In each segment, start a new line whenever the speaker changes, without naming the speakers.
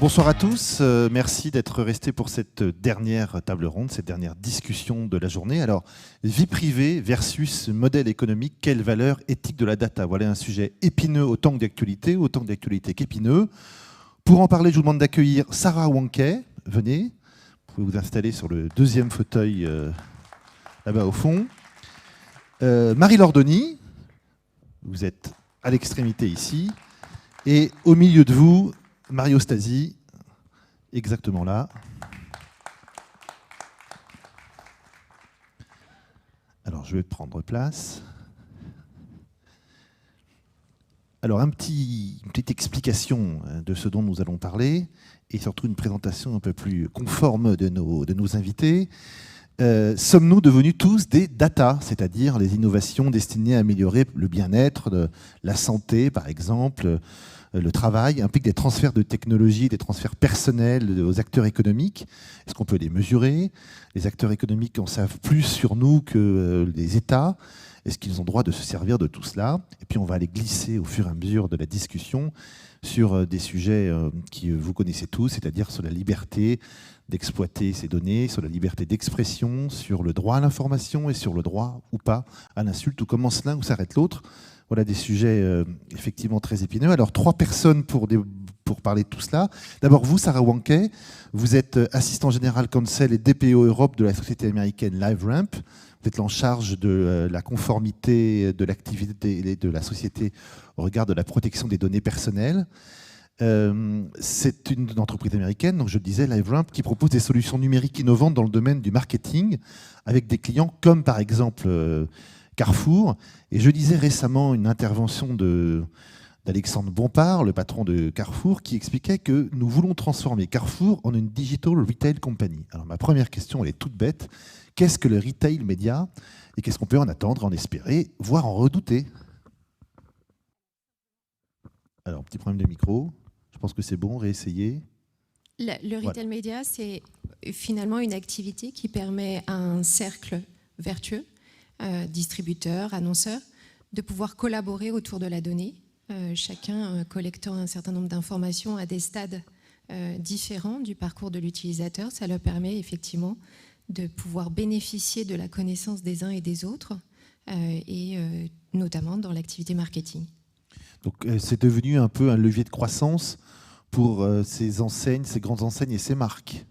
Bonsoir à tous, merci d'être restés pour cette dernière table ronde, cette dernière discussion de la journée. Alors, vie privée versus modèle économique, quelle valeur éthique de la data? Voilà un sujet épineux autant d'actualité qu'épineux. Pour en parler, je vous demande d'accueillir Sarah Wanke. Venez, vous pouvez vous installer sur le deuxième fauteuil là-bas au fond. Marie Lordoni, vous êtes à l'extrémité ici. Et au milieu de vous, Mario Stasi, exactement là. Alors, je vais prendre place. Alors, une petite explication de ce dont nous allons parler, et surtout une présentation un peu plus conforme de nos invités. Sommes-nous devenus tous des data, c'est-à-dire les innovations destinées à améliorer le bien-être, la santé, par exemple, le travail, implique des transferts de technologie, des transferts personnels aux acteurs économiques. Est-ce qu'on peut les mesurer? Les acteurs économiques en savent plus sur nous que les États. Est-ce qu'ils ont droit de se servir de tout cela? Et puis on va aller glisser au fur et à mesure de la discussion sur des sujets que vous connaissez tous, c'est-à-dire sur la liberté d'exploiter ces données, sur la liberté d'expression, sur le droit à l'information et sur le droit ou pas à l'insulte, où commence l'un, où s'arrête l'autre. Voilà des sujets effectivement très épineux. Alors, 3 personnes pour parler de tout cela. D'abord, vous, Sarah Wanke, vous êtes assistant général counsel et DPO Europe de la société américaine LiveRamp. Vous êtes en charge de la conformité de l'activité de la société au regard de la protection des données personnelles. C'est une entreprise américaine, donc je le disais, LiveRamp, qui propose des solutions numériques innovantes dans le domaine du marketing avec des clients comme par exemple Carrefour. Et je lisais récemment une intervention d'Alexandre Bompard, le patron de Carrefour, qui expliquait que nous voulons transformer Carrefour en une digital retail company. Alors ma première question, elle est toute bête. Qu'est-ce que le retail média et qu'est-ce qu'on peut en attendre, en espérer, voire en redouter? Alors, petit problème de micro. Je pense que c'est bon, réessayer.
Le retail média, c'est finalement une activité qui permet à un cercle vertueux, distributeurs, annonceurs, de pouvoir collaborer autour de la donnée, chacun collectant un certain nombre d'informations à des stades différents du parcours de l'utilisateur. Ça leur permet effectivement de pouvoir bénéficier de la connaissance des uns et des autres, et notamment dans l'activité marketing.
Donc c'est devenu un peu un levier de croissance pour ces enseignes, ces grandes enseignes et ces marques.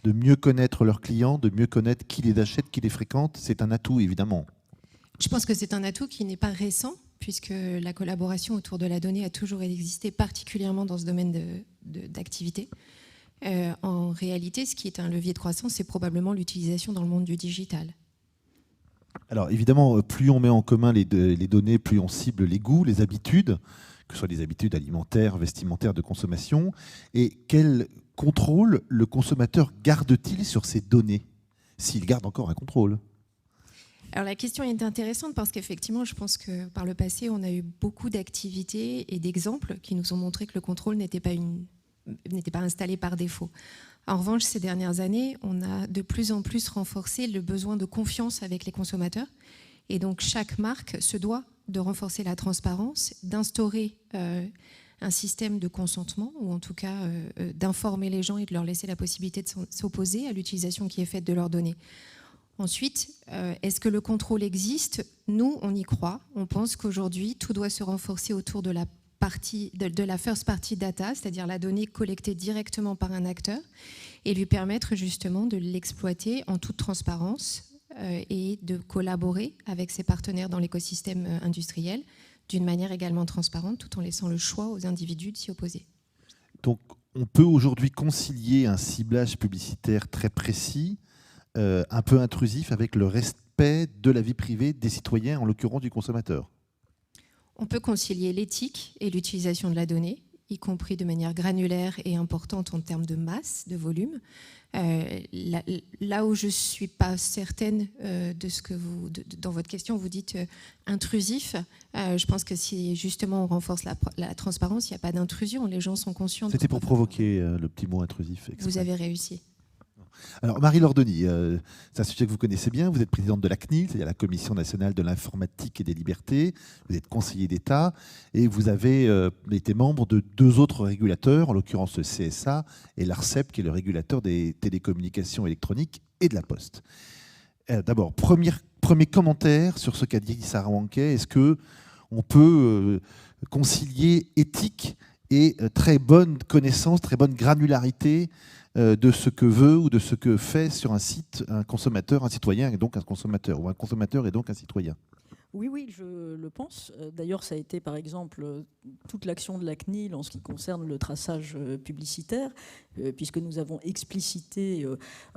De mieux connaître leurs clients, de mieux connaître qui les achète, qui les fréquente, c'est un atout évidemment.
Je pense que c'est un atout qui n'est pas récent, puisque la collaboration autour de la donnée a toujours existé, particulièrement dans ce domaine d'activité. En réalité, ce qui est un levier de croissance, c'est probablement l'utilisation dans le monde du digital.
Alors évidemment, plus on met en commun les données, plus on cible les goûts, les habitudes, que ce soit des habitudes alimentaires, vestimentaires, de consommation. Et quel contrôle le consommateur garde-t-il sur ces données, s'il garde encore un contrôle?
Alors la question est intéressante parce qu'effectivement, je pense que par le passé, on a eu beaucoup d'activités et d'exemples qui nous ont montré que le contrôle n'était pas installé par défaut. En revanche, ces dernières années, on a de plus en plus renforcé le besoin de confiance avec les consommateurs. Et donc, chaque marque se doit de renforcer la transparence, d'instaurer un système de consentement, ou en tout cas d'informer les gens et de leur laisser la possibilité de s'opposer à l'utilisation qui est faite de leurs données. Ensuite, est-ce que le contrôle existe? Nous, on y croit. On pense qu'aujourd'hui, tout doit se renforcer autour de la first party data, c'est-à-dire la donnée collectée directement par un acteur, et lui permettre justement de l'exploiter en toute transparence et de collaborer avec ses partenaires dans l'écosystème industriel d'une manière également transparente, tout en laissant le choix aux individus de s'y opposer.
Donc, on peut aujourd'hui concilier un ciblage publicitaire très précis, un peu intrusif, avec le respect de la vie privée des citoyens, en l'occurrence du consommateur.
On peut concilier l'éthique et l'utilisation de la donnée, y compris de manière granulaire et importante en termes de masse, de volume. Là où je ne suis pas certaine de ce que dans votre question, vous dites intrusif, je pense que si justement on renforce la transparence, il n'y a pas d'intrusion, les gens sont conscients.
C'était pour provoquer le petit mot intrusif.
Vous avez réussi.
Alors, Marie-Laure Denis, c'est un sujet que vous connaissez bien. Vous êtes présidente de la CNIL, c'est-à-dire la Commission nationale de l'informatique et des libertés. Vous êtes conseiller d'État et vous avez été membre de 2 autres régulateurs, en l'occurrence le CSA et l'ARCEP, qui est le régulateur des télécommunications électroniques et de la Poste. D'abord, premier commentaire sur ce qu'a dit Sarah Wanquet. Est-ce qu'on peut concilier éthique et très bonne connaissance, très bonne granularité de ce que veut ou de ce que fait sur un site un consommateur, un citoyen et donc un consommateur, ou un consommateur et donc un citoyen?
Oui, je le pense. D'ailleurs, ça a été par exemple toute l'action de la CNIL en ce qui concerne le traçage publicitaire, puisque nous avons explicité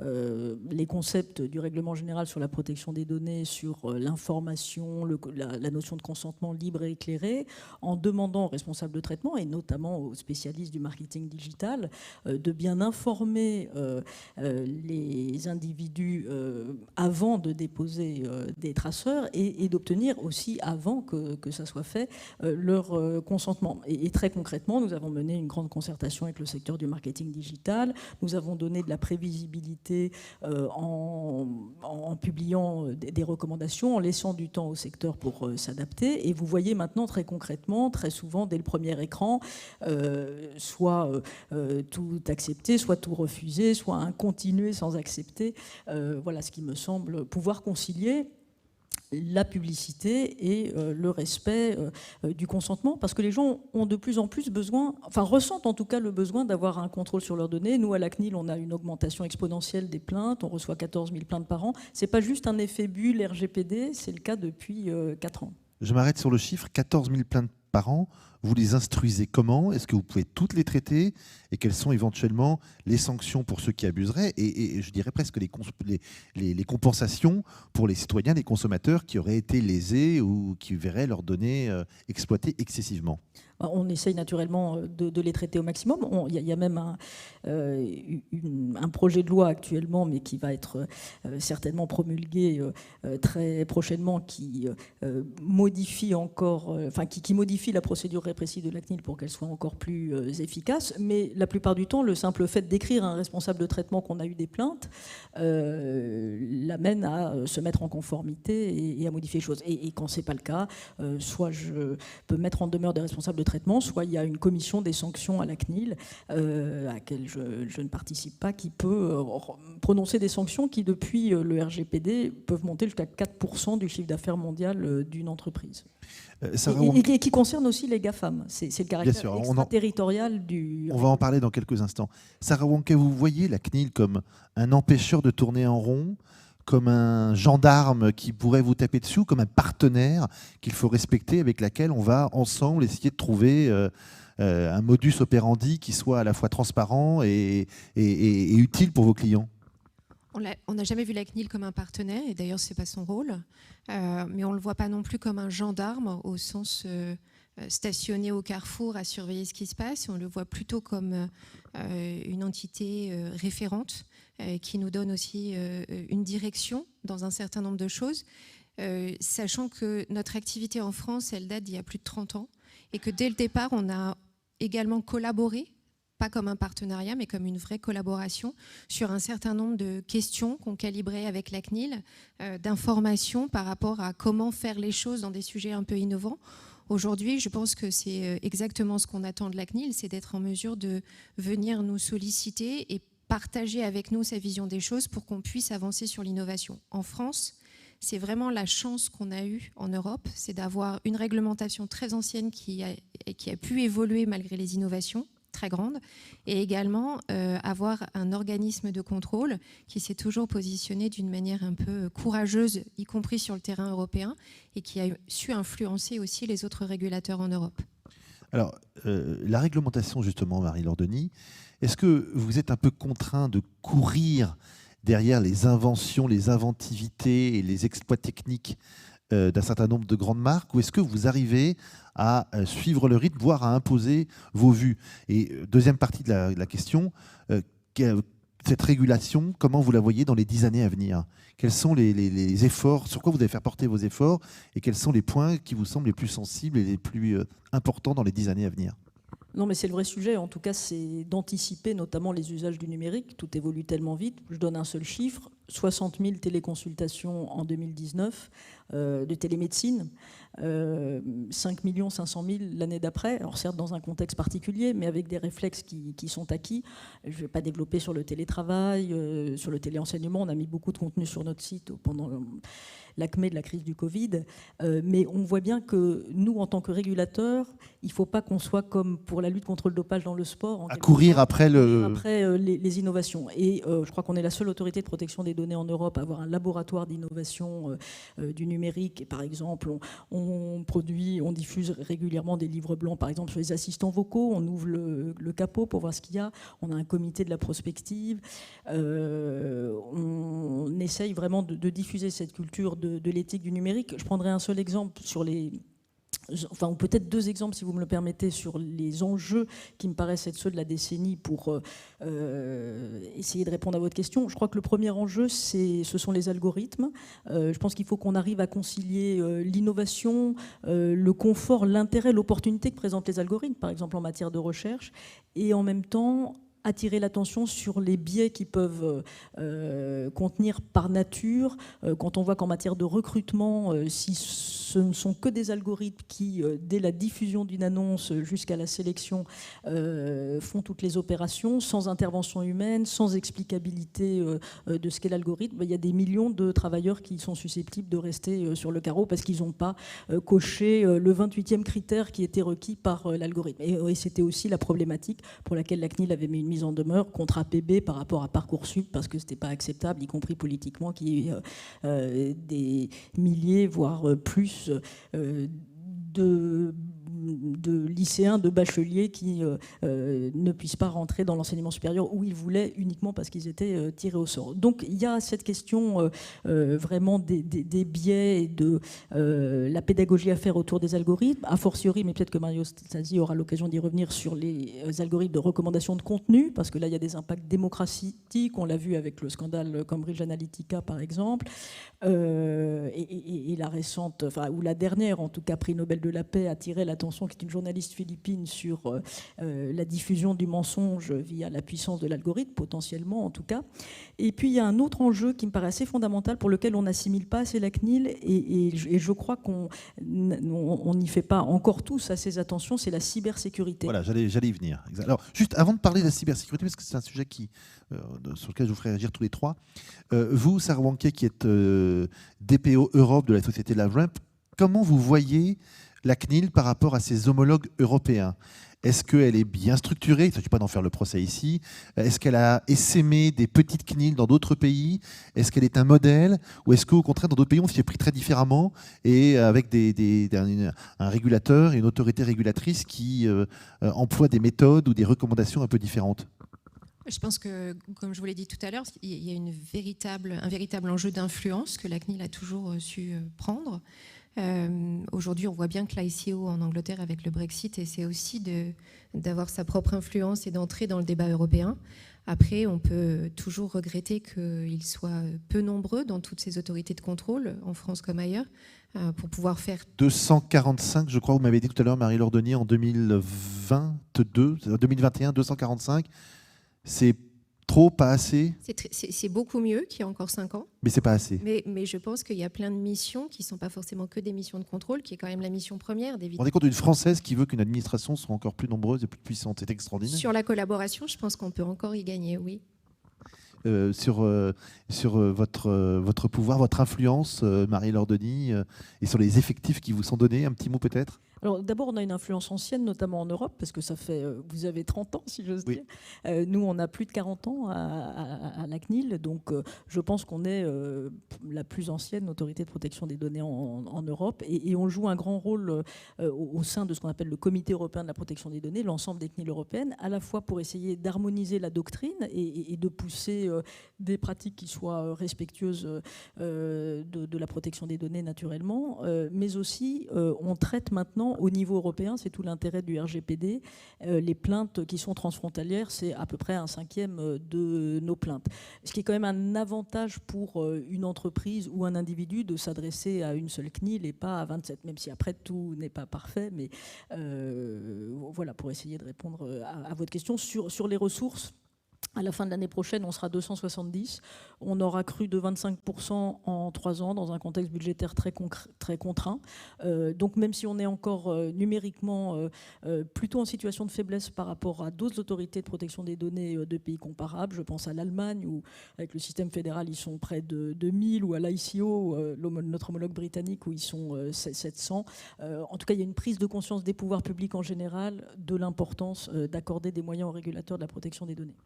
les concepts du règlement général sur la protection des données, sur l'information, la notion de consentement libre et éclairé, en demandant aux responsables de traitement, et notamment aux spécialistes du marketing digital, de bien informer les individus avant de déposer des traceurs et d'obtenir aussi, avant que ça soit fait, leur consentement. Et très concrètement, nous avons mené une grande concertation avec le secteur du marketing digital. Nous avons donné de la prévisibilité en publiant des recommandations, en laissant du temps au secteur pour s'adapter. Et vous voyez maintenant très concrètement, très souvent, dès le premier écran, soit tout accepter, soit tout refuser, soit un continuer sans accepter. Voilà ce qui me semble pouvoir concilier la publicité et le respect du consentement, parce que les gens ont de plus en plus besoin, enfin ressentent en tout cas le besoin d'avoir un contrôle sur leurs données. Nous, à la CNIL, on a une augmentation exponentielle des plaintes, on reçoit 14 000 plaintes par an. C'est pas juste un effet bulle RGPD, c'est le cas depuis 4 ans.
Je m'arrête sur le chiffre, 14 000 plaintes par an. Vous les instruisez comment? Est-ce que vous pouvez toutes les traiter? Et quelles sont éventuellement les sanctions pour ceux qui abuseraient? Et je dirais presque les compensations pour les citoyens, les consommateurs qui auraient été lésés ou qui verraient leurs données exploitées excessivement?
On essaye naturellement de les traiter au maximum. Il y a même un projet de loi actuellement, mais qui va être certainement promulgué très prochainement, qui modifie encore, qui modifie la procédure répressive de la CNIL pour qu'elle soit encore plus efficace. Mais la plupart du temps, le simple fait d'écrire à un responsable de traitement qu'on a eu des plaintes l'amène à se mettre en conformité et à modifier les choses. Et quand c'est pas le cas, soit je peux mettre en demeure des responsables de traitement, soit il y a une commission des sanctions à la CNIL à laquelle je ne participe pas, qui peut prononcer des sanctions qui, depuis le RGPD, peuvent monter jusqu'à 4% du chiffre d'affaires mondial d'une entreprise. Et qui concerne aussi les GAFAM. C'est le caractère extraterritorial du...
On va en parler dans quelques instants. Sarah Wanquet, vous voyez la CNIL comme un empêcheur de tourner en rond, comme un gendarme qui pourrait vous taper dessus, comme un partenaire qu'il faut respecter, avec laquelle on va ensemble essayer de trouver un modus operandi qui soit à la fois transparent et utile pour vos clients?
On n'a jamais vu la CNIL comme un partenaire, et d'ailleurs ce n'est pas son rôle, mais on ne le voit pas non plus comme un gendarme au sens stationné au carrefour à surveiller ce qui se passe. On le voit plutôt comme une entité référente qui nous donne aussi une direction dans un certain nombre de choses, sachant que notre activité en France, elle date d'il y a plus de 30 ans, et que dès le départ, on a également collaboré, pas comme un partenariat, mais comme une vraie collaboration sur un certain nombre de questions qu'on calibrait avec la CNIL, d'informations par rapport à comment faire les choses dans des sujets un peu innovants. Aujourd'hui, je pense que c'est exactement ce qu'on attend de la CNIL, c'est d'être en mesure de venir nous solliciter et partager avec nous sa vision des choses pour qu'on puisse avancer sur l'innovation. En France, c'est vraiment la chance qu'on a eue en Europe, c'est d'avoir une réglementation très ancienne qui a pu évoluer malgré les innovations très grandes, et également avoir un organisme de contrôle qui s'est toujours positionné d'une manière un peu courageuse, y compris sur le terrain européen, et qui a su influencer aussi les autres régulateurs en Europe.
Alors, la réglementation, justement, Marie-Laure Denis, est-ce que vous êtes un peu contraint de courir derrière les inventions, les inventivités et les exploits techniques d'un certain nombre de grandes marques, ou est-ce que vous arrivez à suivre le rythme, voire à imposer vos vues? Et deuxième partie de la question, cette régulation, comment vous la voyez dans les 10 années à venir? Quels sont les efforts, sur quoi vous allez faire porter vos efforts, et quels sont les points qui vous semblent les plus sensibles et les plus importants dans les 10 années à venir?
Non, mais c'est le vrai sujet. En tout cas, c'est d'anticiper notamment les usages du numérique. Tout évolue tellement vite. Je donne un seul chiffre. 60 000 téléconsultations en 2019 de télémédecine, 5 500 000 l'année d'après. Alors certes dans un contexte particulier, mais avec des réflexes qui sont acquis. Je ne vais pas développer sur le télétravail, sur le téléenseignement. On a mis beaucoup de contenu sur notre site pendant l'acmé de la crise du Covid. Mais on voit bien que nous, en tant que régulateurs, il ne faut pas qu'on soit comme pour la lutte contre le dopage dans le sport.
À courir après
les innovations. Et je crois qu'on est la seule autorité de protection des données en Europe à avoir un laboratoire d'innovation du numérique. Et par exemple, on diffuse régulièrement des livres blancs, par exemple, sur les assistants vocaux. On ouvre le capot pour voir ce qu'il y a. On a un comité de la prospective. On essaye vraiment de diffuser cette culture de l'éthique du numérique. Je prendrai un seul exemple sur ou peut-être deux exemples, si vous me le permettez, sur les enjeux qui me paraissent être ceux de la décennie pour essayer de répondre à votre question. Je crois que le premier enjeu, ce sont les algorithmes. Je pense qu'il faut qu'on arrive à concilier l'innovation, le confort, l'intérêt, l'opportunité que présentent les algorithmes, par exemple en matière de recherche, et en même temps attirer l'attention sur les biais qu'ils peuvent contenir par nature. Quand on voit qu'en matière de recrutement, si ce ne sont que des algorithmes qui, dès la diffusion d'une annonce jusqu'à la sélection, font toutes les opérations, sans intervention humaine, sans explicabilité de ce qu'est l'algorithme, il y a des millions de travailleurs qui sont susceptibles de rester sur le carreau parce qu'ils n'ont pas coché le 28e critère qui était requis par l'algorithme. Et c'était aussi la problématique pour laquelle la CNIL avait mis une mise en demeure contre APB par rapport à Parcoursup, parce que ce n'était pas acceptable, y compris politiquement, qu'il y ait des milliers, voire plus, de lycéens, de bacheliers qui ne puissent pas rentrer dans l'enseignement supérieur où ils voulaient, uniquement parce qu'ils étaient tirés au sort. Donc il y a cette question vraiment des biais et de la pédagogie à faire autour des algorithmes, a fortiori, mais peut-être que Mario Stasi aura l'occasion d'y revenir, sur les algorithmes de recommandation de contenu, parce que là il y a des impacts démocratiques, on l'a vu avec le scandale Cambridge Analytica par exemple, et la récente, ou la dernière en tout cas, prix Nobel de la paix, a tiré l'attention, qui est une journaliste philippine, sur la diffusion du mensonge via la puissance de l'algorithme, potentiellement en tout cas. Et puis il y a un autre enjeu qui me paraît assez fondamental, pour lequel on n'assimile pas assez la CNIL, et je crois qu'on n'y fait pas encore tous assez attention, c'est la cybersécurité.
Voilà, j'allais y venir. Alors, juste avant de parler de la cybersécurité, parce que c'est un sujet sur lequel je vous ferai réagir tous les trois, vous, Sarah Wanké, qui êtes DPO Europe de la société LabRamp, comment vous voyez la CNIL par rapport à ses homologues européens? Est-ce qu'elle est bien structurée? Il ne s'agit pas d'en faire le procès ici. Est-ce qu'elle a essaimé des petites CNIL dans d'autres pays? Est-ce qu'elle est un modèle? Ou est-ce qu'au contraire, dans d'autres pays, on s'y est pris très différemment, et avec un régulateur et une autorité régulatrice qui emploient des méthodes ou des recommandations un peu différentes?
Je pense que, comme je vous l'ai dit tout à l'heure, il y a un véritable enjeu d'influence que la CNIL a toujours su prendre. Aujourd'hui, on voit bien que l'ICO en Angleterre, avec le Brexit, essaie aussi d'avoir sa propre influence et d'entrer dans le débat européen. Après, on peut toujours regretter qu'ils soient peu nombreux dans toutes ces autorités de contrôle, en France comme ailleurs, pour pouvoir faire...
245, je crois, vous m'avez dit tout à l'heure, Marie-Laure Denis, en 2021, 245. C'est trop, pas assez?
C'est beaucoup mieux qu'il y a encore 5 ans.
Mais c'est pas assez.
Mais je pense qu'il y a plein de missions qui ne sont pas forcément que des missions de contrôle, qui est quand même la mission première d'éviter.
Vous vous rendez compte d'une Française qui veut qu'une administration soit encore plus nombreuse et plus puissante? C'est extraordinaire.
Sur la collaboration, je pense qu'on peut encore y gagner, oui.
Sur votre pouvoir, votre influence, Marie-Laure Denis, et sur les effectifs qui vous sont donnés, un petit mot peut-être?
Alors d'abord, on a une influence ancienne, notamment en Europe, parce que ça fait, vous avez 30 ans, si j'ose dire. Nous, on a plus de 40 ans à la CNIL, donc je pense qu'on est la plus ancienne autorité de protection des données en Europe, et on joue un grand rôle au sein de ce qu'on appelle le Comité européen de la protection des données, l'ensemble des CNIL européennes, à la fois pour essayer d'harmoniser la doctrine et de pousser des pratiques qui soient respectueuses de la protection des données naturellement, mais aussi on traite maintenant maintenant, au niveau européen, c'est tout l'intérêt du RGPD. Les plaintes qui sont transfrontalières, c'est à peu près 1/5 de nos plaintes. Ce qui est quand même un avantage pour une entreprise ou un individu de s'adresser à une seule CNIL et pas à 27, même si après tout n'est pas parfait. Mais voilà, pour essayer de répondre à votre question. Sur les ressources, à la fin de l'année prochaine, on sera 270. On aura cru de 25% en 3 ans dans un contexte budgétaire très contraint. Donc même si on est encore numériquement plutôt en situation de faiblesse par rapport à d'autres autorités de protection des données de pays comparables, je pense à l'Allemagne où avec le système fédéral ils sont près de 2000, ou à l'ICO, notre homologue britannique, où ils sont 700. En tout cas, il y a une prise de conscience des pouvoirs publics en général de l'importance d'accorder des moyens aux régulateurs de la protection des données.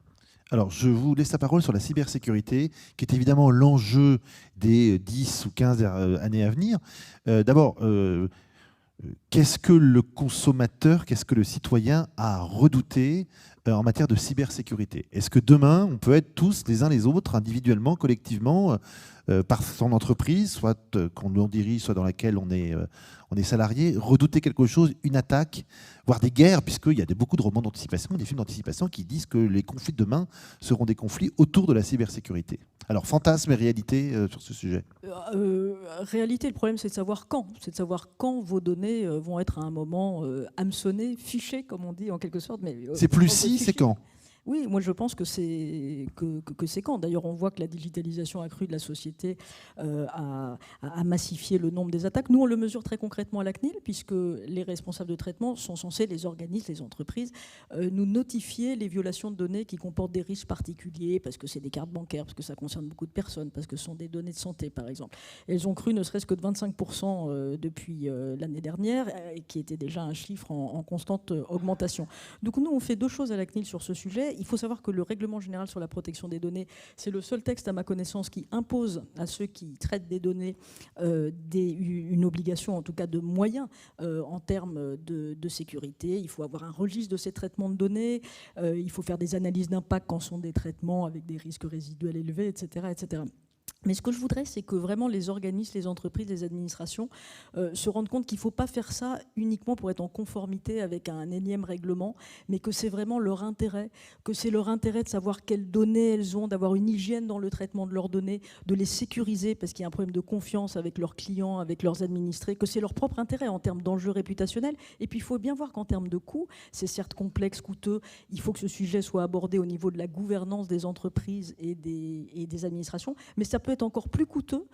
Alors, je vous laisse la parole sur la cybersécurité, qui est évidemment l'enjeu des 10 ou 15 années à venir. D'abord, qu'est-ce que le consommateur, qu'est-ce que le citoyen a à redouter en matière de cybersécurité? Est-ce que demain, on peut être tous les uns les autres, individuellement, collectivement, par son entreprise, soit qu'on nous dirige, soit dans laquelle on est salarié, redouter quelque chose, une attaque, voire des guerres, puisqu'il y a beaucoup de romans d'anticipation, des films d'anticipation qui disent que les conflits de demain seront des conflits autour de la cybersécurité. Alors, fantasme et réalité sur ce sujet.
Réalité, le problème, c'est de savoir quand. C'est de savoir quand vos données vont être à un moment hameçonnées, fichées, comme on dit en quelque sorte.
C'est plus si, c'est quand?
Oui, moi je pense que c'est quand. D'ailleurs, on voit que la digitalisation accrue de la société a massifié le nombre des attaques. Nous, on le mesure très concrètement à la CNIL, puisque les responsables de traitement sont censés, les organismes, les entreprises, nous notifier les violations de données qui comportent des risques particuliers, parce que c'est des cartes bancaires, parce que ça concerne beaucoup de personnes, parce que ce sont des données de santé, par exemple. Elles ont cru ne serait-ce que de 25% depuis l'année dernière, qui était déjà un chiffre en constante augmentation. Donc nous, on fait 2 choses à la CNIL sur ce sujet. Il faut savoir que le règlement général sur la protection des données, c'est le seul texte à ma connaissance qui impose à ceux qui traitent des données une obligation, en tout cas de moyens en termes de sécurité. Il faut avoir un registre de ces traitements de données, il faut faire des analyses d'impact quand sont des traitements avec des risques résiduels élevés, etc., etc. Mais ce que je voudrais, c'est que vraiment les organismes, les entreprises, les administrations se rendent compte qu'il ne faut pas faire ça uniquement pour être en conformité avec un énième règlement, mais que c'est vraiment leur intérêt, que c'est leur intérêt de savoir quelles données elles ont, d'avoir une hygiène dans le traitement de leurs données, de les sécuriser parce qu'il y a un problème de confiance avec leurs clients, avec leurs administrés, que c'est leur propre intérêt en termes d'enjeux réputationnels. Et puis il faut bien voir qu'en termes de coûts, c'est certes complexe, coûteux, il faut que ce sujet soit abordé au niveau de la gouvernance des entreprises et des administrations, mais ça peut être encore plus coûteux,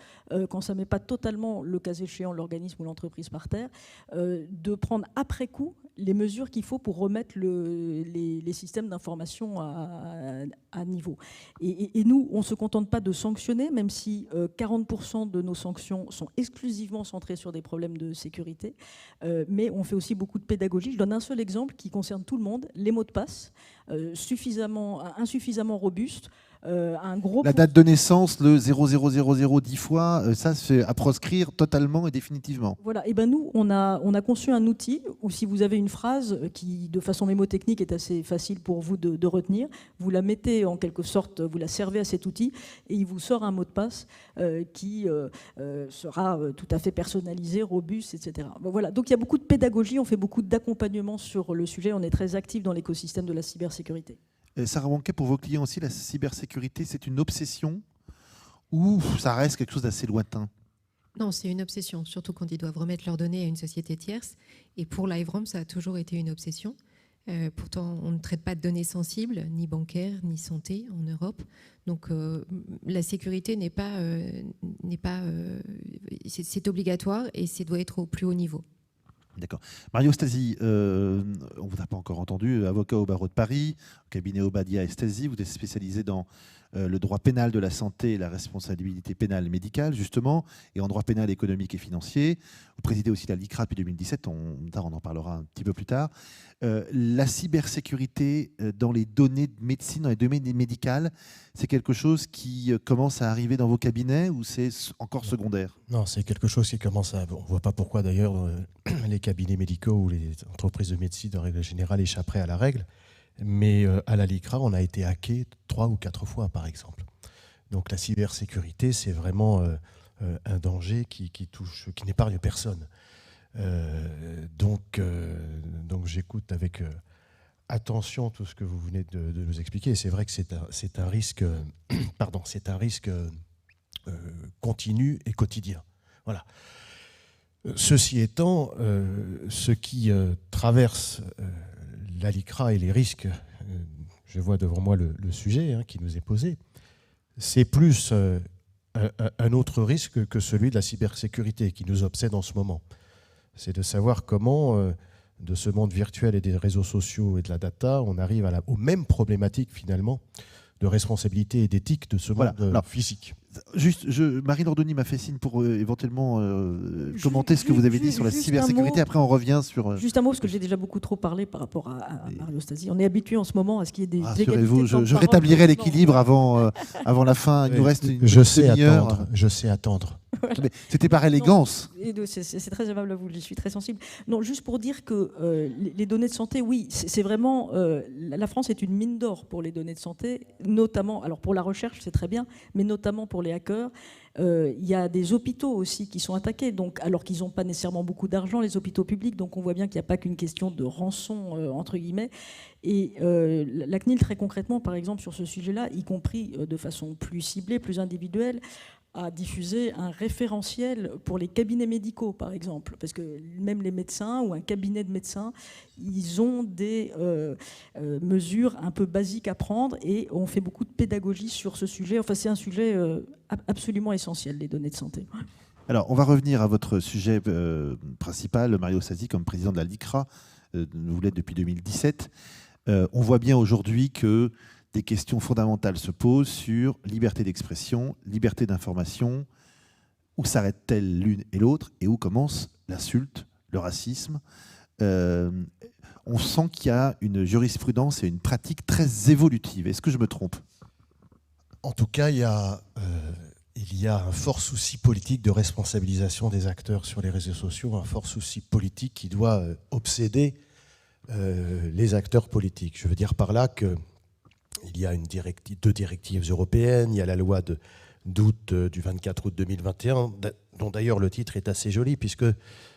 quand ça ne met pas totalement, le cas échéant, l'organisme ou l'entreprise par terre, de prendre après coup les mesures qu'il faut pour remettre les systèmes d'information à niveau. Et nous, on ne se contente pas de sanctionner, même si 40% de nos sanctions sont exclusivement centrées sur des problèmes de sécurité, mais on fait aussi beaucoup de pédagogie. Je donne un seul exemple qui concerne tout le monde, les mots de passe, insuffisamment robustes. La
date de naissance, le 0000 10 fois, ça c'est à proscrire totalement et définitivement.
Voilà, et ben nous, on a conçu un outil où si vous avez une phrase qui, de façon mémotechnique, est assez facile pour vous de retenir, vous la mettez en quelque sorte, vous la servez à cet outil et il vous sort un mot de passe qui sera tout à fait personnalisé, robuste, etc. Bon, voilà, donc il y a beaucoup de pédagogie, on fait beaucoup d'accompagnement sur le sujet, on est très actif dans l'écosystème de la cybersécurité.
Sarah Banquet, pour vos clients aussi, la cybersécurité, c'est une obsession ou ça reste quelque chose d'assez lointain?
Non, c'est une obsession, surtout quand ils doivent remettre leurs données à une société tierce. Et pour LiveRoam, ça a toujours été une obsession. Pourtant, on ne traite pas de données sensibles, ni bancaires, ni santé en Europe. Donc, la sécurité c'est obligatoire et ça doit être au plus haut niveau.
D'accord. Mario Stasi, on ne vous a pas encore entendu, avocat au barreau de Paris, au cabinet Obadia et Stasi, vous êtes spécialisé dans le droit pénal de la santé et la responsabilité pénale et médicale, justement, et en droit pénal économique et financier. Vous présidez aussi la LICRA depuis 2017, on en parlera un petit peu plus tard. La cybersécurité dans les données de médecine, dans les données médicales, c'est quelque chose qui commence à arriver dans vos cabinets ou c'est encore secondaire?
Non, c'est quelque chose qui commence à... On ne voit pas pourquoi d'ailleurs les cabinets médicaux ou les entreprises de médecine de règle générale échapperaient à la règle. Mais à la LICRA, on a été hacké 3 ou 4 fois, par exemple. Donc la cybersécurité, c'est vraiment un danger qui n'épargne personne. Donc j'écoute avec attention tout ce que vous venez de nous expliquer. C'est vrai que c'est un risque, c'est un risque continu et quotidien. Voilà. Ceci étant, ce qui traverse la LICRA et les risques, je vois devant moi le sujet qui nous est posé, c'est plus un autre risque que celui de la cybersécurité qui nous obsède en ce moment. C'est de savoir comment, de ce monde virtuel et des réseaux sociaux et de la data, on arrive aux mêmes problématiques finalement de responsabilité et d'éthique de ce monde physique.
Juste, Marie Nordoni m'a fait signe pour éventuellement commenter ce que vous avez dit sur la cybersécurité. Après, on revient sur...
Juste un mot, parce que j'ai déjà beaucoup trop parlé par rapport à Mario Stasi. On est habitué en ce moment à ce qu'il y ait des
Rassurez-vous, je rétablirai l'équilibre avant la fin. Il nous reste une
demi-heure. Je sais attendre.
Voilà.
C'était par élégance.
C'est très aimable à vous, j'y suis très sensible. Non, juste pour dire que les données de santé, oui, c'est vraiment... la France est une mine d'or pour les données de santé, notamment, alors pour la recherche, c'est très bien, mais notamment pour les hackers. Il y a des hôpitaux aussi qui sont attaqués, donc, alors qu'ils n'ont pas nécessairement beaucoup d'argent, les hôpitaux publics, donc on voit bien qu'il n'y a pas qu'une question de rançon, entre guillemets. Et la CNIL, très concrètement, par exemple, sur ce sujet-là, y compris de façon plus ciblée, plus individuelle, a diffusé un référentiel pour les cabinets médicaux, par exemple, parce que même les médecins ou un cabinet de médecins, ils ont des mesures un peu basiques à prendre et on fait beaucoup de pédagogie sur ce sujet. Enfin, c'est un sujet absolument essentiel, les données de santé.
Alors, on va revenir à votre sujet principal, Mario Stasi, comme président de la LICRA. Vous l'êtes depuis 2017. On voit bien aujourd'hui que des questions fondamentales se posent sur liberté d'expression, liberté d'information. Où s'arrête-t-elle l'une et l'autre et où commence l'insulte, le racisme? On sent qu'il y a une jurisprudence et une pratique très évolutive. Est-ce que je me trompe?
En tout cas, il y a un fort souci politique de responsabilisation des acteurs sur les réseaux sociaux, un fort souci politique qui doit obséder les acteurs politiques. Je veux dire par là que il y a deux directives européennes, il y a la loi d'août du 24 août 2021, dont d'ailleurs le titre est assez joli, puisque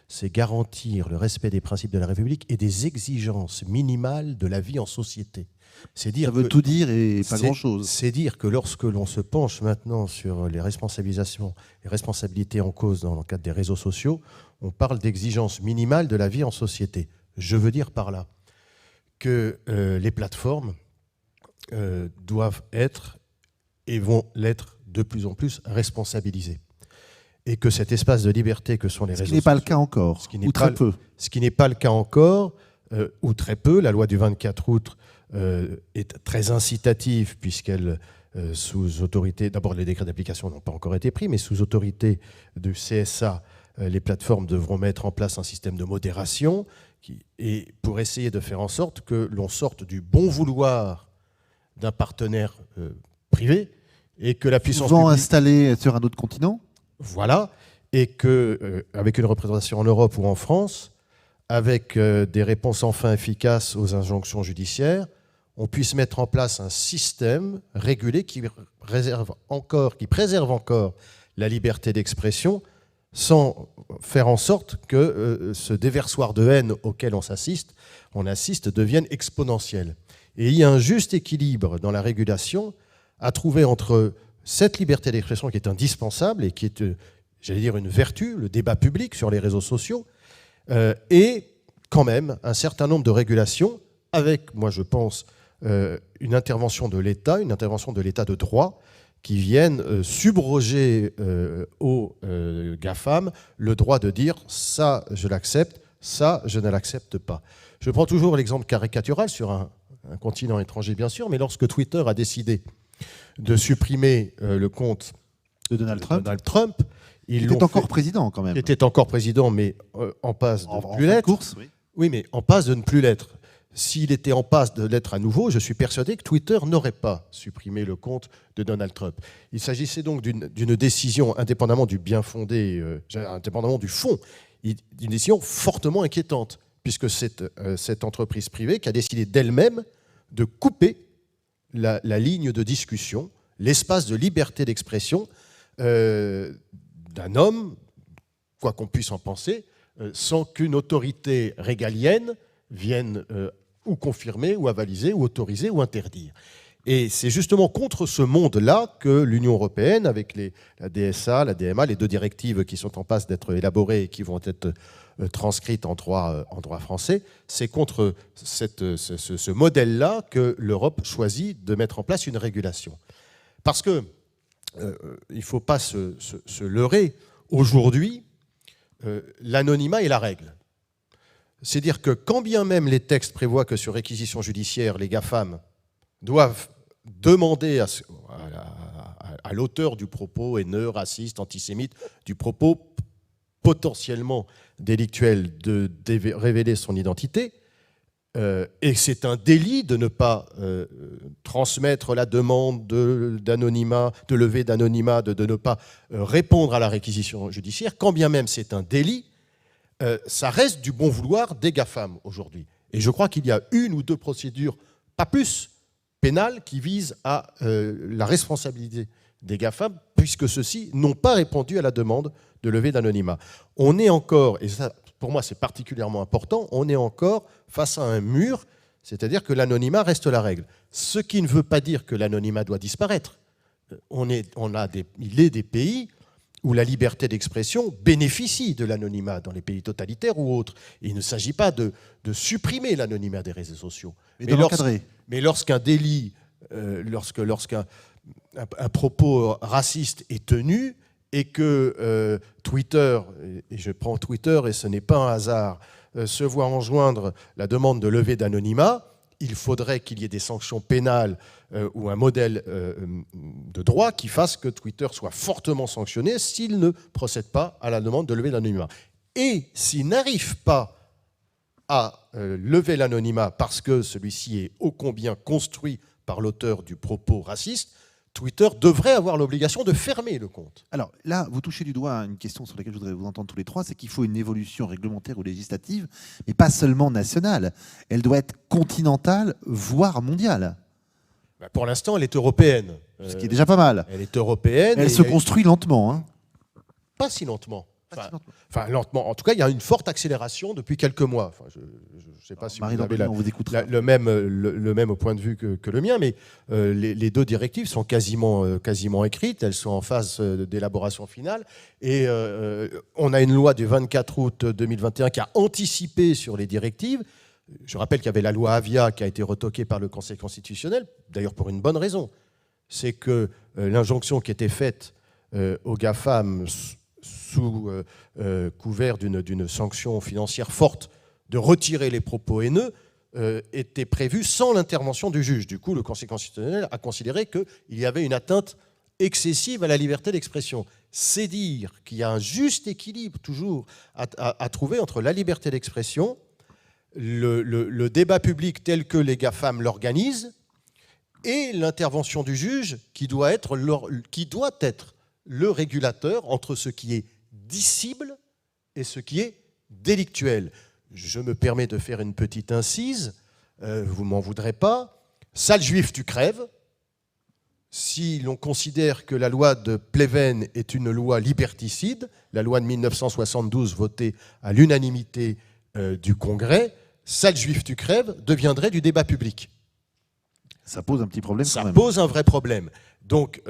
c'est garantir le respect des principes de la République et des exigences minimales de la vie en société. Ça
veut tout dire et pas grand-chose.
C'est dire que lorsque l'on se penche maintenant sur les responsabilisations, les responsabilités en cause dans le cadre des réseaux sociaux, on parle d'exigences minimales de la vie en société. Je veux dire par là que les plateformes doivent être et vont l'être de plus en plus responsabilisés. Et que cet espace de liberté que sont les réseaux sociaux...
Ce qui n'est pas le cas encore, ou très peu.
Ce qui n'est pas le cas encore, ou très peu. La loi du 24 août est très incitative, puisqu'elle, sous autorité... D'abord, les décrets d'application n'ont pas encore été pris, mais sous autorité du CSA, les plateformes devront mettre en place un système de modération et pour essayer de faire en sorte que l'on sorte du bon vouloir d'un partenaire privé et que la puissance
souvent
publique...
installé sur un autre continent.
Voilà, et que avec une représentation en Europe ou en France, avec des réponses enfin efficaces aux injonctions judiciaires, on puisse mettre en place un système régulé qui préserve encore la liberté d'expression sans faire en sorte que ce déversoir de haine auquel on assiste devienne exponentiel. Et il y a un juste équilibre dans la régulation à trouver entre cette liberté d'expression qui est indispensable et qui est, j'allais dire, une vertu, le débat public sur les réseaux sociaux, et quand même un certain nombre de régulations avec, moi je pense, une intervention de l'État de droit, qui viennent subroger aux GAFAM le droit de dire « ça, je l'accepte, ça, je ne l'accepte pas ». Je prends toujours l'exemple caricatural sur un continent étranger, bien sûr, mais lorsque Twitter a décidé de supprimer le compte
de Donald
Trump,
il était encore président quand même.
Il était encore président, mais en passe de ne plus l'être. Oui, mais en passe de ne plus l'être. S'il était en passe de l'être à nouveau, je suis persuadé que Twitter n'aurait pas supprimé le compte de Donald Trump. Il s'agissait donc d'une décision, indépendamment du bien fondé, indépendamment du fond, d'une décision fortement inquiétante, puisque c'est cette entreprise privée qui a décidé d'elle-même de couper la ligne de discussion, l'espace de liberté d'expression d'un homme, quoi qu'on puisse en penser, sans qu'une autorité régalienne vienne ou confirmer, ou avaliser, ou autoriser, ou interdire. Et c'est justement contre ce monde-là que l'Union européenne, avec la DSA, la DMA, les 2 directives qui sont en passe d'être élaborées et qui vont être transcrites en droit français, c'est contre ce modèle-là que l'Europe choisit de mettre en place une régulation. Parce que il ne faut pas se leurrer. Aujourd'hui, l'anonymat est la règle. C'est-à-dire que quand bien même les textes prévoient que sur réquisition judiciaire, les GAFAM doivent demander à l'auteur du propos haineux, raciste, antisémite, du propos potentiellement délictuel de révéler son identité, et c'est un délit de ne pas transmettre la demande d'anonymat, de levée d'anonymat, de ne pas répondre à la réquisition judiciaire, quand bien même c'est un délit, ça reste du bon vouloir des GAFAM aujourd'hui. Et je crois qu'il y a 1 ou 2 procédures, pas plus, pénales qui visent à la responsabilité des GAFAM, puisque ceux-ci n'ont pas répondu à la demande de levée d'anonymat. On est encore, et ça pour moi c'est particulièrement important, on est encore face à un mur, c'est-à-dire que l'anonymat reste la règle. Ce qui ne veut pas dire que l'anonymat doit disparaître. Il est des pays où la liberté d'expression bénéficie de l'anonymat, dans les pays totalitaires ou autres. Et il ne s'agit pas de supprimer l'anonymat des réseaux sociaux. Mais lorsqu'un délit, lorsqu'un propos raciste est tenu et que Twitter, et je prends Twitter et ce n'est pas un hasard, se voit enjoindre la demande de levée d'anonymat, il faudrait qu'il y ait des sanctions pénales ou un modèle de droit qui fasse que Twitter soit fortement sanctionné s'il ne procède pas à la demande de levée d'anonymat. Et s'il n'arrive pas à lever l'anonymat parce que celui-ci est ô combien construit par l'auteur du propos raciste, Twitter devrait avoir l'obligation de fermer le compte.
Alors là, vous touchez du doigt une question sur laquelle je voudrais vous entendre tous les 3, c'est qu'il faut une évolution réglementaire ou législative, mais pas seulement nationale. Elle doit être continentale, voire mondiale.
Pour l'instant, elle est européenne.
Ce qui est déjà pas mal.
Elle est européenne.
Elle se construit lentement. Hein.
Pas si lentement. Enfin, lentement. En tout cas, il y a une forte accélération depuis quelques mois. Enfin, je ne sais pas si
Marie
vous avez le même point de vue que le mien, mais les 2 directives sont quasiment écrites. Elles sont en phase d'élaboration finale. Et on a une loi du 24 août 2021 qui a anticipé sur les directives. Je rappelle qu'il y avait la loi Avia qui a été retoquée par le Conseil constitutionnel, d'ailleurs pour une bonne raison. C'est que l'injonction qui était faite aux GAFAM sous couvert d'une sanction financière forte de retirer les propos haineux était prévue sans l'intervention du juge. Du coup, le Conseil constitutionnel a considéré qu'il y avait une atteinte excessive à la liberté d'expression. C'est dire qu'il y a un juste équilibre toujours à trouver entre la liberté d'expression, le débat public tel que les GAFAM l'organisent et l'intervention du juge qui doit être le régulateur entre ce qui est dissible et ce qui est délictuel. Je me permets de faire une petite incise, vous m'en voudrez pas. Sale juif, tu crèves. Si l'on considère que la loi de Pleven est une loi liberticide, la loi de 1972 votée à l'unanimité du Congrès, sale juif, tu crèves deviendrait du débat public.
Ça pose un petit problème quand même.
Ça pose un vrai problème. Donc,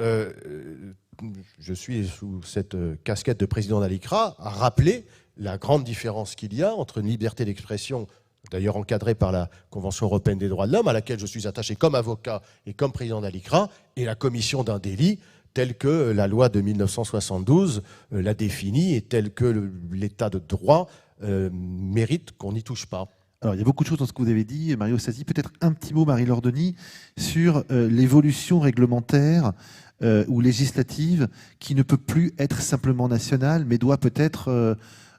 je suis sous cette casquette de président d'Alicra à rappeler la grande différence qu'il y a entre une liberté d'expression, d'ailleurs encadrée par la Convention européenne des droits de l'homme, à laquelle je suis attaché comme avocat et comme président d'Alicra, et la commission d'un délit tel que la loi de 1972 l'a définie et tel que l'état de droit mérite qu'on n'y touche pas.
Alors, il y a beaucoup de choses dans ce que vous avez dit, Mario Sasi. Peut-être un petit mot, Marie-Laure Denis, sur l'évolution réglementaire ou législative qui ne peut plus être simplement nationale, mais doit peut-être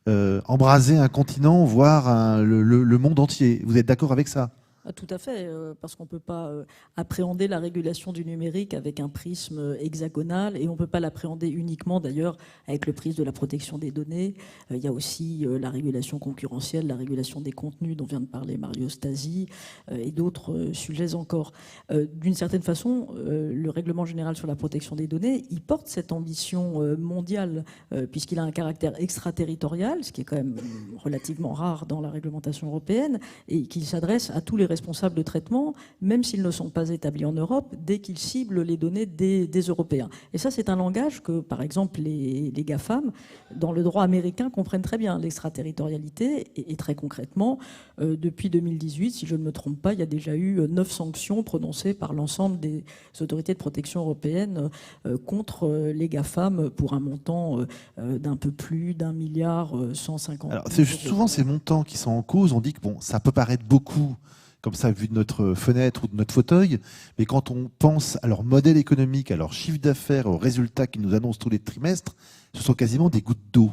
embraser un continent, voire le monde entier. Vous êtes d'accord avec ça ?
Tout à fait, parce qu'on ne peut pas appréhender la régulation du numérique avec un prisme hexagonal, et on ne peut pas l'appréhender uniquement d'ailleurs avec le prisme de la protection des données. Il y a aussi la régulation concurrentielle, la régulation des contenus dont vient de parler Mario Stasi, et d'autres sujets encore. D'une certaine façon, le règlement général sur la protection des données, il porte cette ambition mondiale, puisqu'il a un caractère extraterritorial, ce qui est quand même relativement rare dans la réglementation européenne, et qu'il s'adresse à tous les responsables de traitement, même s'ils ne sont pas établis en Europe, dès qu'ils ciblent les données des Européens. Et ça, c'est un langage que, par exemple, les GAFAM, dans le droit américain, comprennent très bien, l'extraterritorialité. Et très concrètement, depuis 2018, si je ne me trompe pas, il y a déjà eu 9 sanctions prononcées par l'ensemble des autorités de protection européennes contre les GAFAM pour un montant d'un peu plus d'1,150 milliard.
Alors, c'est souvent ces montants qui sont en cause. On dit que bon, ça peut paraître beaucoup, comme ça, vu de notre fenêtre ou de notre fauteuil, mais quand on pense à leur modèle économique, à leur chiffre d'affaires, aux résultats qu'ils nous annoncent tous les trimestres, ce sont quasiment des gouttes d'eau.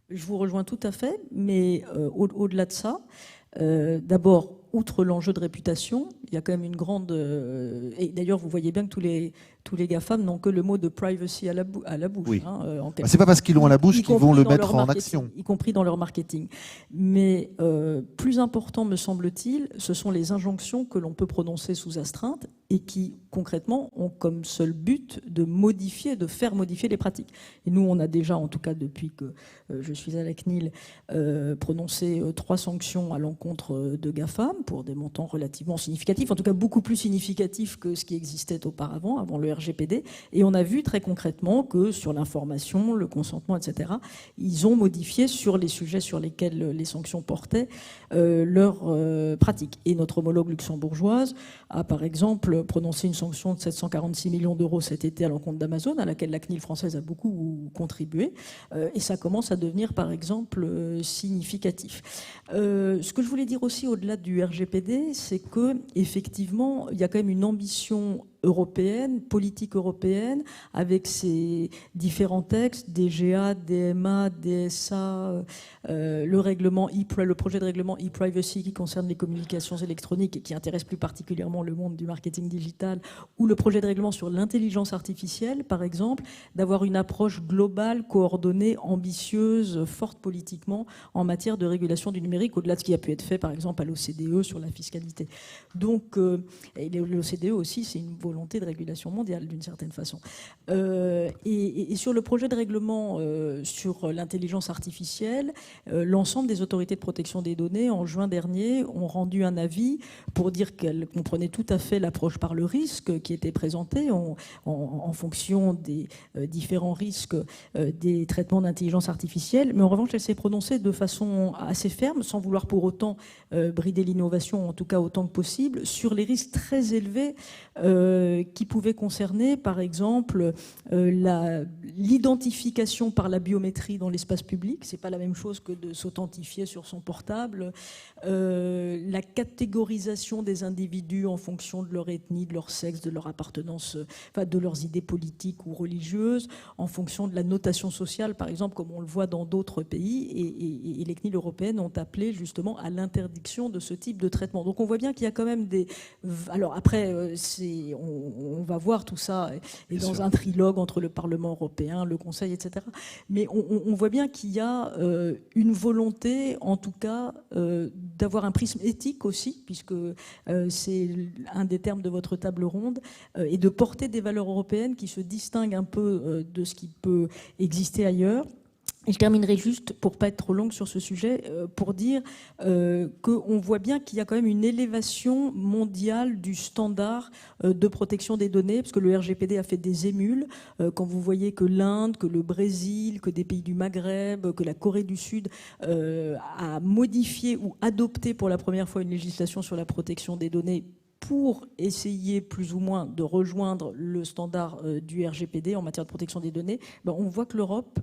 Je vous rejoins tout à fait, mais au-delà de ça, d'abord, outre l'enjeu de réputation, il y a quand même une grande... et d'ailleurs, vous voyez bien que tous les GAFAM n'ont que le mot de privacy à la bouche.
Oui.
Hein,
C'est pas parce qu'ils l'ont à la bouche qu'ils vont le mettre en action.
Y compris dans leur marketing. Mais plus important, me semble-t-il, ce sont les injonctions que l'on peut prononcer sous astreinte et qui, concrètement, ont comme seul but de faire modifier les pratiques. Et nous, on a déjà, en tout cas depuis que je suis à la CNIL, prononcé 3 sanctions à l'encontre de GAFAM pour des montants relativement significatifs, en tout cas beaucoup plus significatifs que ce qui existait auparavant, avant le RGPD. Et on a vu très concrètement que sur l'information, le consentement, etc., ils ont modifié sur les sujets sur lesquels les sanctions portaient leurs pratiques. Et notre homologue luxembourgeoise a par exemple prononcé une sanction de 746 millions d'euros cet été à l'encontre d'Amazon, à laquelle la CNIL française a beaucoup contribué. Et ça commence à devenir par exemple significatif. Ce que je voulais dire aussi au-delà du RGPD, c'est que effectivement, il y a quand même une ambition européenne, politique européenne, avec ses différents textes, DGA, DMA, DSA, le projet de règlement e-privacy qui concerne les communications électroniques et qui intéresse plus particulièrement le monde du marketing digital, ou le projet de règlement sur l'intelligence artificielle, par exemple, d'avoir une approche globale, coordonnée, ambitieuse, forte politiquement en matière de régulation du numérique, au-delà de ce qui a pu être fait, par exemple, à l'OCDE sur la fiscalité. Donc, l'OCDE aussi, c'est une volonté de régulation mondiale, d'une certaine façon. Et sur le projet de règlement sur l'intelligence artificielle, l'ensemble des autorités de protection des données, en juin dernier, ont rendu un avis pour dire qu'elles comprenaient tout à fait l'approche par le risque qui était présentée en fonction des différents risques des traitements d'intelligence artificielle. Mais en revanche, elle s'est prononcée de façon assez ferme, sans vouloir pour autant brider l'innovation, en tout cas autant que possible, sur les risques très élevés qui pouvaient concerner, par exemple, l'identification par la biométrie dans l'espace public. C'est pas la même chose que de s'authentifier sur son portable. La catégorisation des individus en fonction de leur ethnie, de leur sexe, de leur appartenance, enfin, de leurs idées politiques ou religieuses, en fonction de la notation sociale, par exemple, comme on le voit dans d'autres pays. Et les CNIL européennes ont appelé justement à l'interdiction de ce type de traitement. Donc on voit bien qu'il y a quand même des... Alors après, on va voir tout ça et dans un trilogue entre le Parlement européen, le Conseil, etc. Mais on voit bien qu'il y a une volonté, en tout cas, d'avoir un prisme éthique aussi, puisque c'est un des termes de votre table ronde, et de porter des valeurs européennes qui se distinguent un peu de ce qui peut exister ailleurs. Et je terminerai juste, pour ne pas être trop longue sur ce sujet, pour dire qu'on voit bien qu'il y a quand même une élévation mondiale du standard de protection des données, parce que le RGPD a fait des émules. Quand vous voyez que l'Inde, que le Brésil, que des pays du Maghreb, que la Corée du Sud a modifié ou adopté pour la première fois une législation sur la protection des données pour essayer plus ou moins de rejoindre le standard du RGPD en matière de protection des données, on voit que l'Europe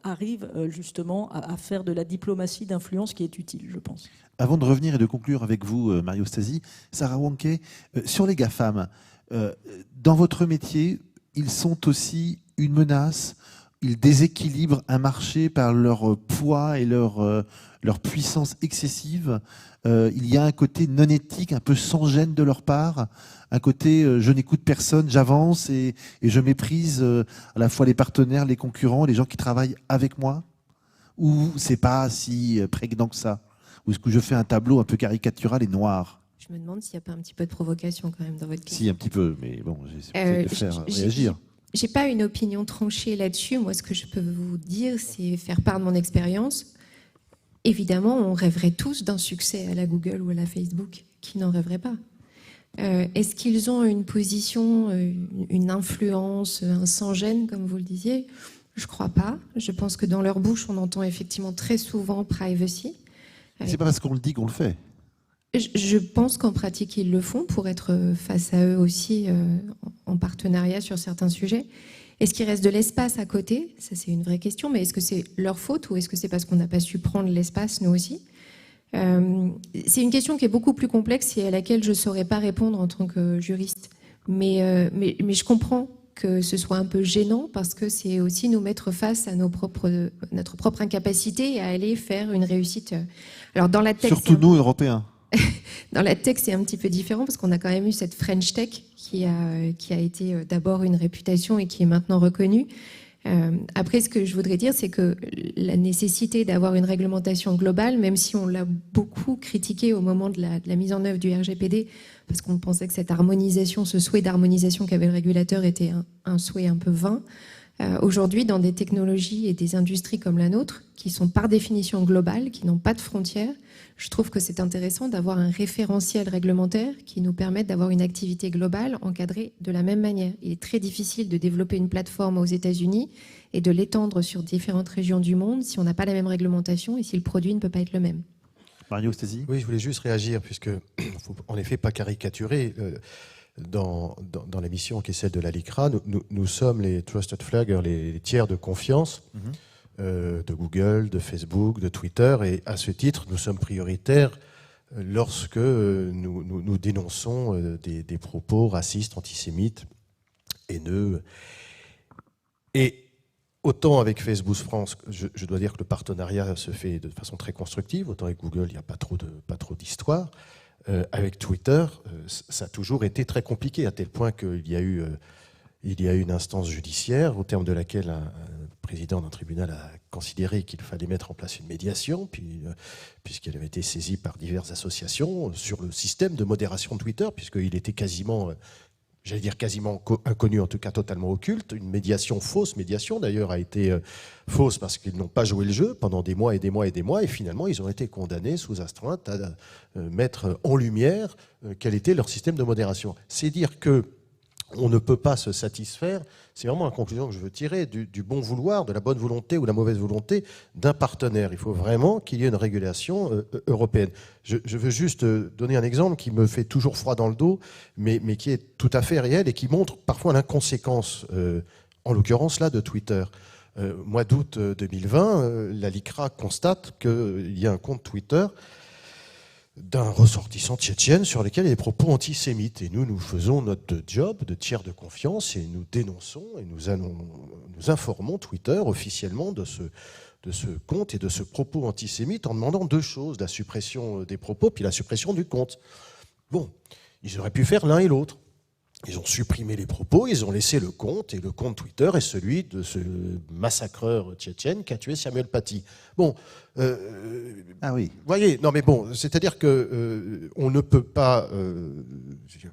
arrive justement à faire de la diplomatie d'influence qui est utile, je pense.
Avant de revenir et de conclure avec vous, Mario Stasi, Sarah Wanké, sur les GAFAM, dans votre métier, ils sont aussi une menace ils déséquilibrent un marché par leur poids et leur puissance excessive. Il y a un côté non éthique, un peu sans gêne de leur part, un côté je n'écoute personne, j'avance et je méprise à la fois les partenaires, les concurrents, les gens qui travaillent avec moi. Ou c'est pas si prégnant que ça? Ou est-ce que je fais un tableau un peu caricatural et noir?
Je me demande s'il n'y a pas un petit peu de provocation quand même dans votre question.
Si, un petit peu, mais bon, j'essaie de faire réagir.
J'ai pas une opinion tranchée là-dessus. Moi, ce que je peux vous dire, c'est faire part de mon expérience. Évidemment, on rêverait tous d'un succès à la Google ou à la Facebook. Qui n'en rêverait pas? Est-ce qu'ils ont une position, une influence, un sans-gêne, comme vous le disiez? Je crois pas. Je pense que dans leur bouche, on entend effectivement très souvent privacy.
C'est pas parce qu'on le dit qu'on le fait.
Je pense qu'en pratique, ils le font pour être face à eux aussi en partenariat sur certains sujets. Est-ce qu'il reste de l'espace à côté? Ça, c'est une vraie question. Mais est-ce que c'est leur faute ou est-ce que c'est parce qu'on n'a pas su prendre l'espace, nous aussi? C'est une question qui est beaucoup plus complexe et à laquelle je ne saurais pas répondre en tant que juriste. Mais je comprends que ce soit un peu gênant parce que c'est aussi nous mettre face à notre propre incapacité à aller faire une réussite. Alors, dans la tech,
surtout nous, Européens.
Dans la tech, c'est un petit peu différent parce qu'on a quand même eu cette French Tech qui a été d'abord une réputation et qui est maintenant reconnue. Après, ce que je voudrais dire, c'est que la nécessité d'avoir une réglementation globale, même si on l'a beaucoup critiqué au moment de la mise en œuvre du RGPD, parce qu'on pensait que cette harmonisation, ce souhait d'harmonisation qu'avait le régulateur était un souhait un peu vain. Aujourd'hui, dans des technologies et des industries comme la nôtre, qui sont par définition globales, qui n'ont pas de frontières, je trouve que c'est intéressant d'avoir un référentiel réglementaire qui nous permette d'avoir une activité globale encadrée de la même manière. Il est très difficile de développer une plateforme aux États-Unis et de l'étendre sur différentes régions du monde si on n'a pas la même réglementation et si le produit ne peut pas être le même.
Mario Stasi?
Oui, je voulais juste réagir, puisque il ne faut en effet pas caricaturer. Dans la mission qui est celle de la LICRA, nous sommes les trusted flaggers, les tiers de confiance de Google, de Facebook, de Twitter, et à ce titre, nous sommes prioritaires lorsque nous dénonçons des propos racistes, antisémites, haineux. Et autant avec Facebook France, je dois dire que le partenariat se fait de façon très constructive, autant avec Google, il n'y a pas trop d'histoire. Avec Twitter, ça a toujours été très compliqué, à tel point qu'il y a eu une instance judiciaire au terme de laquelle un président d'un tribunal a considéré qu'il fallait mettre en place une médiation, puisqu'elle avait été saisie par diverses associations sur le système de modération de Twitter, puisqu'il était quasiment inconnu, en tout cas totalement occulte. Une médiation, fausse médiation d'ailleurs, a été fausse parce qu'ils n'ont pas joué le jeu pendant des mois et des mois et des mois, et finalement ils ont été condamnés sous astreinte à mettre en lumière quel était leur système de modération. C'est dire que on ne peut pas se satisfaire, c'est vraiment la conclusion que je veux tirer, du bon vouloir, de la bonne volonté ou de la mauvaise volonté d'un partenaire. Il faut vraiment qu'il y ait une régulation européenne. Je veux juste donner un exemple qui me fait toujours froid dans le dos, mais qui est tout à fait réel et qui montre parfois l'inconséquence, en l'occurrence là, de Twitter. Mois d'août 2020, la LICRA constate qu'il y a un compte Twitter d'un ressortissant tchétchène sur lequel il y a des propos antisémites. Et nous faisons notre job de tiers de confiance et nous dénonçons et nous informons Twitter officiellement de ce compte et de ce propos antisémite en demandant deux choses, la suppression des propos puis la suppression du compte. Bon, ils auraient pu faire l'un et l'autre. Ils ont supprimé les propos, ils ont laissé le compte, et le compte Twitter est celui de ce massacreur tchétchène qui a tué Samuel Paty. Bon,
ah oui.
Voyez, non mais bon, c'est-à-dire que on ne peut pas,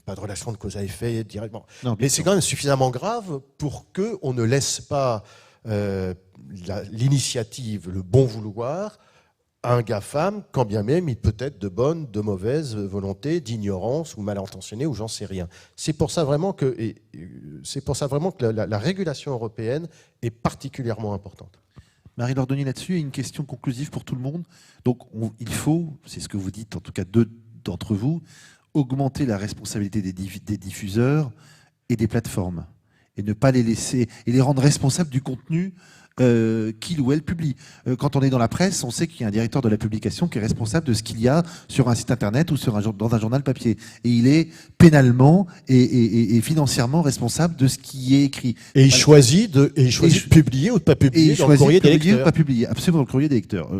pas de relation de cause à effet directement,
non,
mais c'est quand même suffisamment grave pour que on ne laisse pas l'initiative, le bon vouloir à un GAFAM, quand bien même il peut être de bonne, de mauvaise volonté, d'ignorance ou mal intentionné ou j'en sais rien. C'est pour ça vraiment que la régulation européenne est particulièrement importante.
Marie-Laure Denis, là-dessus, une question conclusive pour tout le monde. Donc, il faut, c'est ce que vous dites, en tout cas deux d'entre vous, augmenter la responsabilité des diffuseurs et des plateformes et ne pas les laisser et les rendre responsables du contenu qu'il ou elle publie. Quand on est dans la presse, on sait qu'il y a un directeur de la publication qui est responsable de ce qu'il y a sur un site internet ou dans un journal papier. Et il est pénalement et financièrement responsable de ce qui est écrit.
Et il choisit de publier ou de pas publier dans le courrier des lecteurs.
Pas publier, absolument dans le courrier des lecteurs.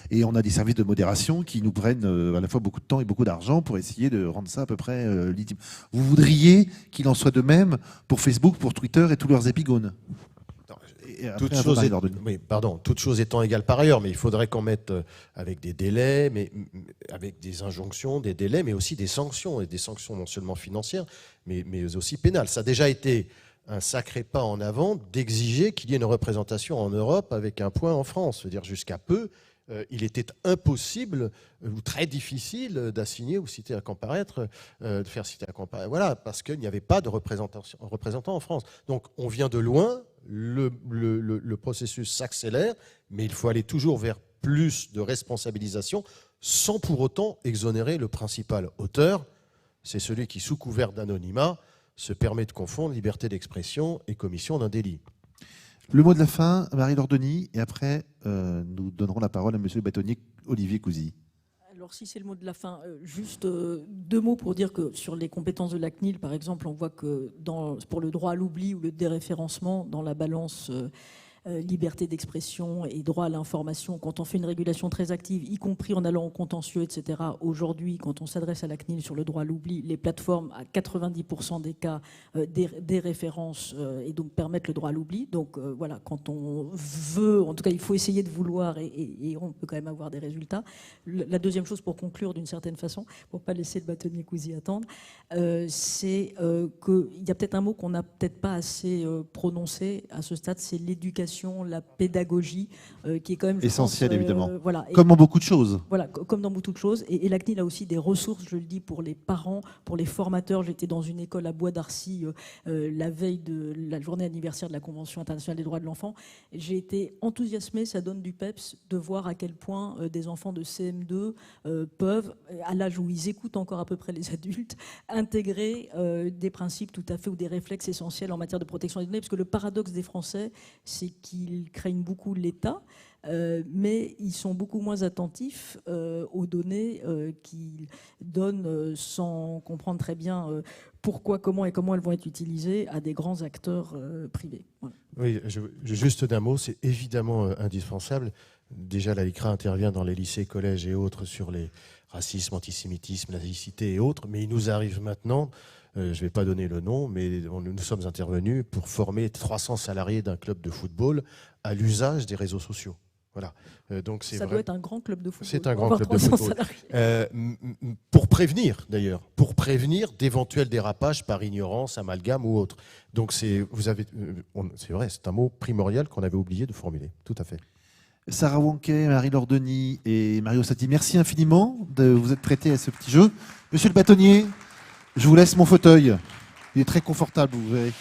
Et on a des services de modération qui nous prennent à la fois beaucoup de temps et beaucoup d'argent pour essayer de rendre ça à peu près lisible. Vous voudriez qu'il en soit de même pour Facebook, pour Twitter et tous leurs épigones?
Toutes choses étant égales par ailleurs, mais il faudrait qu'on mette avec des délais, mais avec des injonctions, des délais, mais aussi des sanctions, et des sanctions non seulement financières, mais aussi pénales. Ça a déjà été un sacré pas en avant d'exiger qu'il y ait une représentation en Europe avec un point en France. C'est-à-dire jusqu'à peu, il était impossible ou très difficile d'assigner ou citer à comparaître, de faire citer à comparaître. Voilà, parce qu'il n'y avait pas de représentant en France. Donc on vient de loin. Le processus s'accélère, mais il faut aller toujours vers plus de responsabilisation sans pour autant exonérer le principal auteur. C'est celui qui, sous couvert d'anonymat, se permet de confondre liberté d'expression et commission d'un délit.
Le mot de la fin, Marie-Laure Denis, et après, nous donnerons la parole à monsieur le bâtonnier Olivier Cousy.
Alors si c'est le mot de la fin, juste 2 mots pour dire que sur les compétences de la CNIL, par exemple, on voit que pour le droit à l'oubli ou le déréférencement, dans la balance liberté d'expression et droit à l'information, quand on fait une régulation très active, y compris en allant au contentieux, etc., aujourd'hui, quand on s'adresse à la CNIL sur le droit à l'oubli, les plateformes, à 90% des cas, des références et donc permettent le droit à l'oubli. Donc voilà, quand on veut, en tout cas, il faut essayer de vouloir et on peut quand même avoir des résultats. La deuxième chose, pour conclure d'une certaine façon, pour ne pas laisser le bâtonnier Cousy attendre, c'est qu'il y a peut-être un mot qu'on n'a peut-être pas assez prononcé à ce stade, c'est l'éducation, la pédagogie, qui est quand même
essentielle, évidemment.
Voilà.
Comme dans beaucoup de choses.
Voilà, comme dans beaucoup de choses. Et la CNIL a aussi des ressources, je le dis, pour les parents, pour les formateurs. J'étais dans une école à Bois d'Arcy la veille de la journée anniversaire de la Convention internationale des droits de l'enfant. J'ai été enthousiasmée, ça donne du peps, de voir à quel point des enfants de CM2 peuvent, à l'âge où ils écoutent encore à peu près les adultes, intégrer des principes tout à fait ou des réflexes essentiels en matière de protection des données. Parce que le paradoxe des Français, c'est qu'ils craignent beaucoup l'État, mais ils sont beaucoup moins attentifs aux données qu'ils donnent sans comprendre très bien pourquoi, comment et comment elles vont être utilisées à des grands acteurs privés. Voilà.
Oui, juste d'un mot, c'est évidemment indispensable. Déjà, la LICRA intervient dans les lycées, collèges et autres sur les racismes, antisémitisme, laïcité et autres, mais il nous arrive maintenant, je ne vais pas donner le nom, mais nous sommes intervenus pour former 300 salariés d'un club de football à l'usage des réseaux sociaux. Voilà. Donc
ça doit être un grand club de football.
C'est un grand club de football. Pour prévenir, d'ailleurs, d'éventuels dérapages par ignorance, amalgame ou autre. Donc c'est vrai, c'est un mot primordial qu'on avait oublié de formuler. Tout à fait.
Sarah Wanquet, Marie-Laure Denis et Mario Saty, merci infiniment de vous être prêtés à ce petit jeu. Monsieur le bâtonnier, je vous laisse mon fauteuil. Il est très confortable, vous verrez.